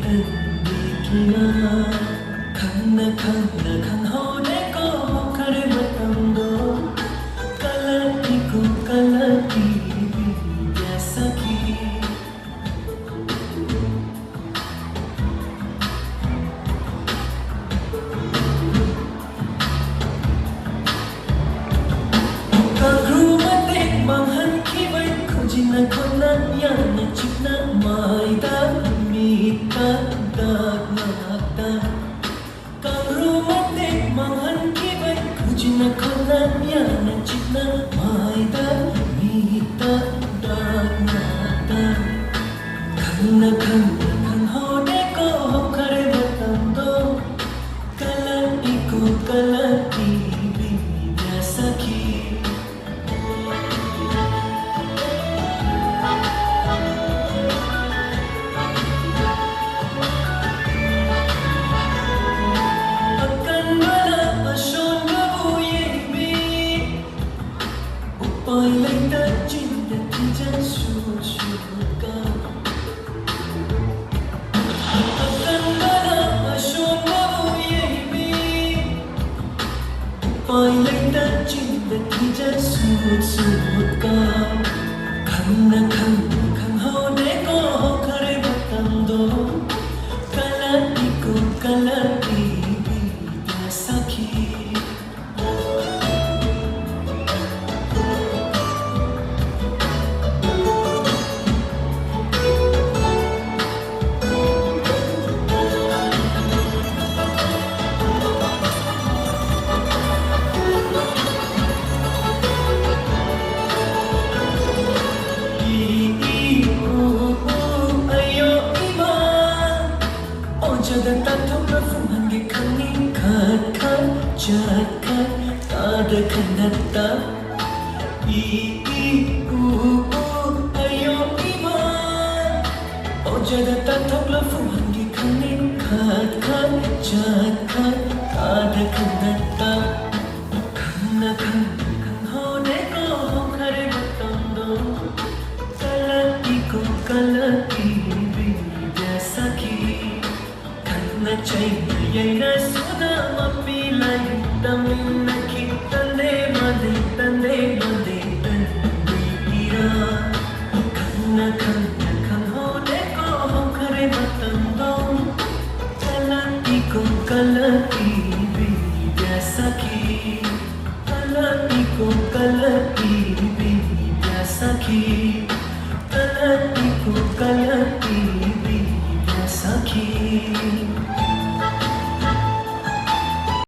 ꯇꯟꯕꯤꯈꯤꯅ ꯈꯪꯅ ꯈꯪꯅ ꯈꯪꯍꯧꯗꯦꯀꯣ ꯈꯔ ꯃꯇꯝꯗꯣ ꯀꯜꯂꯛꯏꯀꯣ ꯀꯜꯂꯛꯏ ꯁꯈꯤ Khujina khona yana chipna maida mita dagna Kamru mate mahan ki bai Khujina khona yana chipna maida mita dagna Khana khana khan hode ko khare batam do kalati bidya sakhi Pai lấy đất trên đất thì chân xuống xuống cao Akan bala asyong mabuyabi Pai lấy đất trên đất thì chân xuống xuống cao Khana khana khang ho de ko khare batam do Kalati ko kalati bidya sakhi Jagata thumra fumangi khani khat khat chat khat tada khanata I u ayo ima O jagata thumra fumangi khani khat khat chat khat tada khanata Khana khana khan ho de ko khare batam do kalati bidya sakhi Na chayna yayna suda mapilay Tamin na kitande made tandira Khana khana khan hode ko khare batam do kalati bidya sakhi kalati bidya sakhi kalati